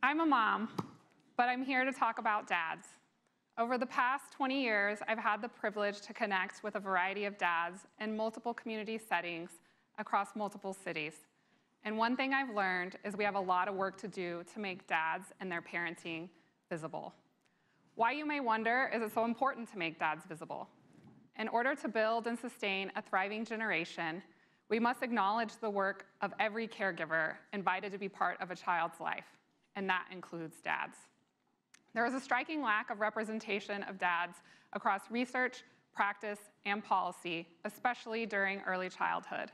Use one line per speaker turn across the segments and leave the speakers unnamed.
I'm a mom, but I'm here to talk about dads. Over the past 20 years, I've had the privilege to connect with a variety of dads in multiple community settings across multiple cities. And one thing I've learned is we have a lot of work to do to make dads and their parenting visible. Why, you may wonder, is it so important to make dads visible? In order to build and sustain a thriving generation, we must acknowledge the work of every caregiver invited to be part of a child's life, and that includes dads. There is a striking lack of representation of dads across research, practice, and policy, especially during early childhood.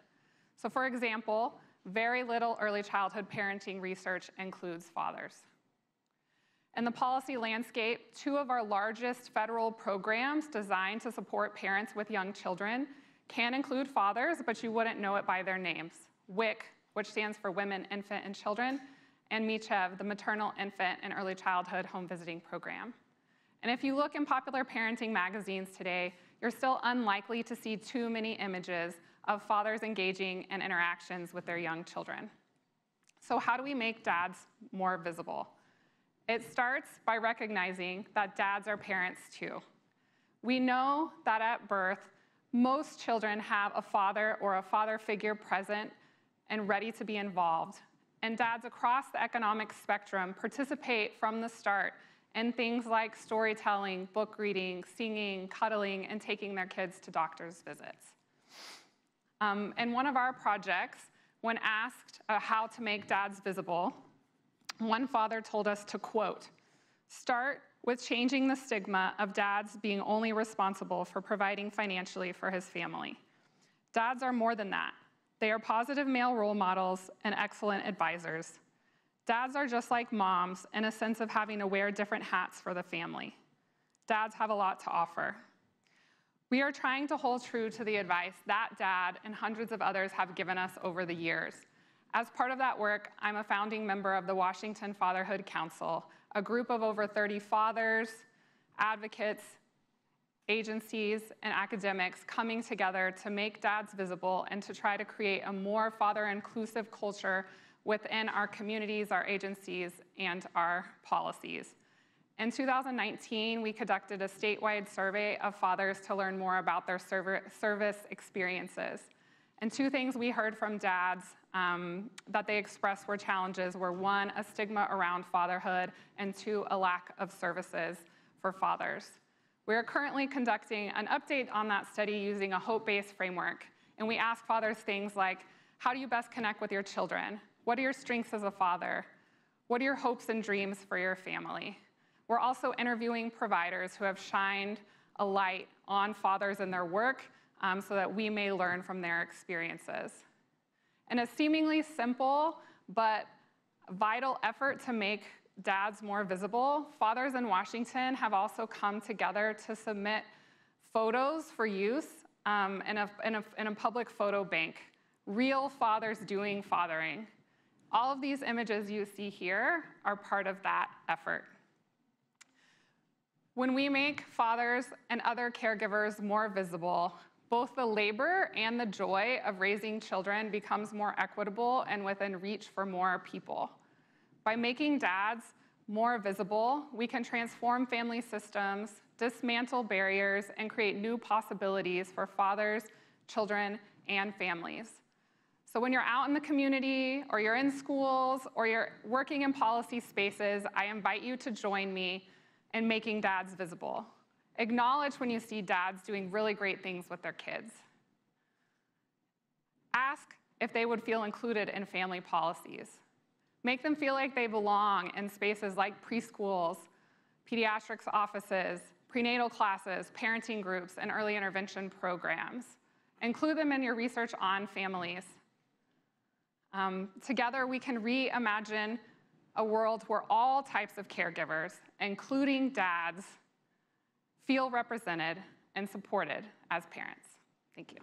So for example, very little early childhood parenting research includes fathers. In the policy landscape, two of our largest federal programs designed to support parents with young children can include fathers, but you wouldn't know it by their names. WIC, which stands for Women, Infant, and Children, and MICHEV, the Maternal, Infant, and Early Childhood Home Visiting Program. And if you look in popular parenting magazines today, you're still unlikely to see too many images of fathers engaging in interactions with their young children. So how do we make dads more visible? It starts by recognizing that dads are parents too. We know that at birth, most children have a father or a father figure present and ready to be involved. And dads across the economic spectrum participate from the start in things like storytelling, book reading, singing, cuddling, and taking their kids to doctor's visits. In one of our projects, when asked how to make dads visible, one father told us to, quote, "Start with changing the stigma of dads being only responsible for providing financially for his family. Dads are more than that. They are positive male role models and excellent advisors. Dads are just like moms in a sense of having to wear different hats for the family. Dads have a lot to offer." We are trying to hold true to the advice that dad and hundreds of others have given us over the years. As part of that work, I'm a founding member of the Washington Fatherhood Council, a group of over 30 fathers, advocates, agencies, and academics coming together to make dads visible and to try to create a more father-inclusive culture within our communities, our agencies, and our policies. In 2019, we conducted a statewide survey of fathers to learn more about their service experiences. And two things we heard from dads that they expressed were challenges were, one, a stigma around fatherhood, and two, a lack of services for fathers. We are currently conducting an update on that study using a hope-based framework. And we ask fathers things like, how do you best connect with your children? What are your strengths as a father? What are your hopes and dreams for your family? We're also interviewing providers who have shined a light on fathers in their work so that we may learn from their experiences. In a seemingly simple but vital effort to make dads more visible, fathers in Washington have also come together to submit photos for use in a public photo bank, real fathers doing fathering. All of these images you see here are part of that effort. When we make fathers and other caregivers more visible, both the labor and the joy of raising children becomes more equitable and within reach for more people. By making dads more visible, we can transform family systems, dismantle barriers, and create new possibilities for fathers, children, and families. So when you're out in the community, or you're in schools, or you're working in policy spaces, I invite you to join me in making dads visible. Acknowledge when you see dads doing really great things with their kids. Ask if they would feel included in family policies. Make them feel like they belong in spaces like preschools, pediatrics offices, prenatal classes, parenting groups, and early intervention programs. Include them in your research on families. Together, we can reimagine a world where all types of caregivers, including dads, feel represented and supported as parents. Thank you.